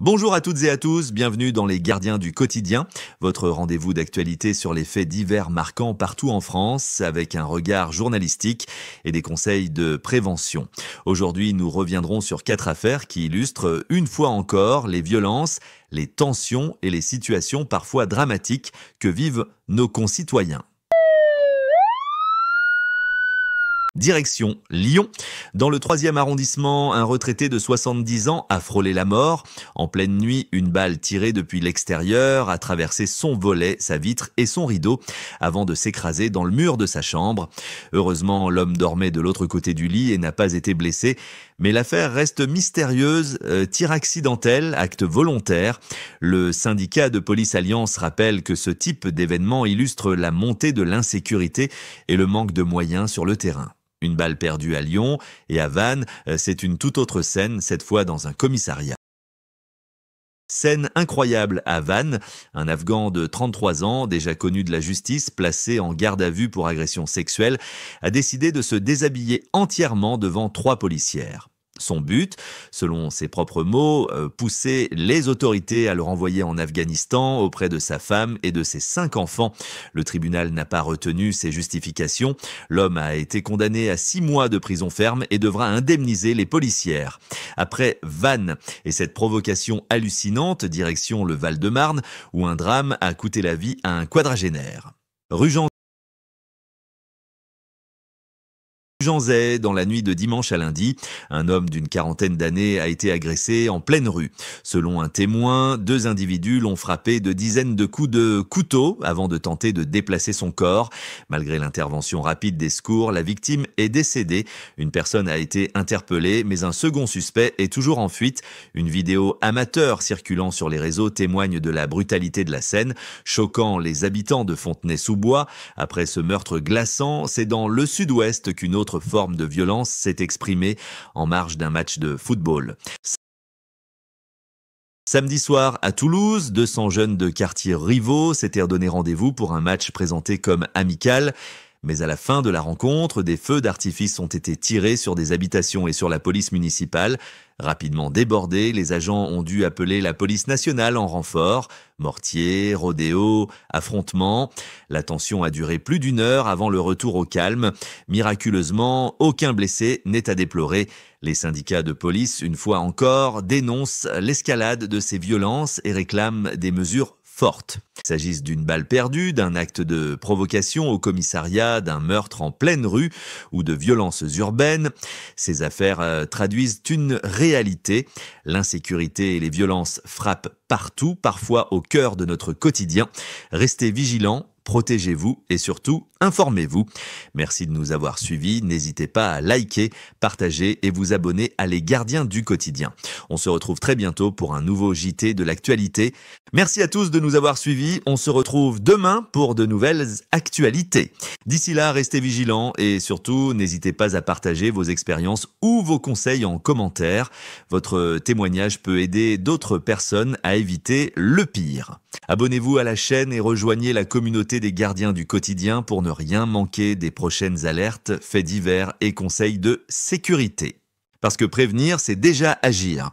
Bonjour à toutes et à tous, bienvenue dans les Gardiens du quotidien, votre rendez-vous d'actualité sur les faits divers marquants partout en France, avec un regard journalistique et des conseils de prévention. Aujourd'hui, nous reviendrons sur 4 affaires qui illustrent une fois encore les violences, les tensions et les situations parfois dramatiques que vivent nos concitoyens. Direction Lyon. Dans le 3e arrondissement, un retraité de 70 ans a frôlé la mort. En pleine nuit, une balle tirée depuis l'extérieur a traversé son volet, sa vitre et son rideau avant de s'écraser dans le mur de sa chambre. Heureusement, l'homme dormait de l'autre côté du lit et n'a pas été blessé. Mais l'affaire reste mystérieuse, tir accidentel, acte volontaire. Le syndicat de police Alliance rappelle que ce type d'événement illustre la montée de l'insécurité et le manque de moyens sur le terrain. Une balle perdue à Lyon et à Vannes, c'est une toute autre scène, cette fois dans un commissariat. Scène incroyable à Vannes, un Afghan de 33 ans, déjà connu de la justice, placé en garde à vue pour agression sexuelle, a décidé de se déshabiller entièrement devant 3 policières. Son but, selon ses propres mots, pousser les autorités à le renvoyer en Afghanistan auprès de sa femme et de ses 5 enfants. Le tribunal n'a pas retenu ses justifications. L'homme a été condamné à 6 mois de prison ferme et devra indemniser les policières. Après Vannes et cette provocation hallucinante, direction le Val-de-Marne, où un drame a coûté la vie à un quadragénaire. Rue Janzay, dans la nuit de dimanche à lundi, un homme d'une quarantaine d'années a été agressé en pleine rue. Selon un témoin, 2 individus l'ont frappé de dizaines de coups de couteau avant de tenter de déplacer son corps. Malgré l'intervention rapide des secours, la victime est décédée. Une personne a été interpellée, mais un second suspect est toujours en fuite. Une vidéo amateur circulant sur les réseaux témoigne de la brutalité de la scène, choquant les habitants de Fontenay-sous-Bois. Après ce meurtre glaçant, c'est dans le sud-ouest qu'une autre forme de violence s'est exprimée en marge d'un match de football. Samedi soir à Toulouse, 200 jeunes de quartiers rivaux s'étaient donné rendez-vous pour un match présenté comme amical. Mais à la fin de la rencontre, des feux d'artifice ont été tirés sur des habitations et sur la police municipale. Rapidement débordés, les agents ont dû appeler la police nationale en renfort. Mortiers, rodéo, affrontements. La tension a duré plus d'1 heure avant le retour au calme. Miraculeusement, aucun blessé n'est à déplorer. Les syndicats de police, une fois encore, dénoncent l'escalade de ces violences et réclament des mesures fortes. Qu'il s'agisse d'une balle perdue, d'un acte de provocation au commissariat, d'un meurtre en pleine rue ou de violences urbaines, ces affaires traduisent une réalité. L'insécurité et les violences frappent partout, parfois au cœur de notre quotidien. Restez vigilants, protégez-vous et surtout, informez-vous. Merci de nous avoir suivis. N'hésitez pas à liker, partager et vous abonner à Les Gardiens du quotidien. On se retrouve très bientôt pour un nouveau JT de l'actualité. Merci à tous de nous avoir suivis. On se retrouve demain pour de nouvelles actualités. D'ici là, restez vigilants et surtout, n'hésitez pas à partager vos expériences ou vos conseils en commentaire. Votre témoignage peut aider d'autres personnes à éviter le pire. Abonnez-vous à la chaîne et rejoignez la communauté des Gardiens du quotidien pour ne rien manquer des prochaines alertes, faits divers et conseils de sécurité. Parce que prévenir, c'est déjà agir.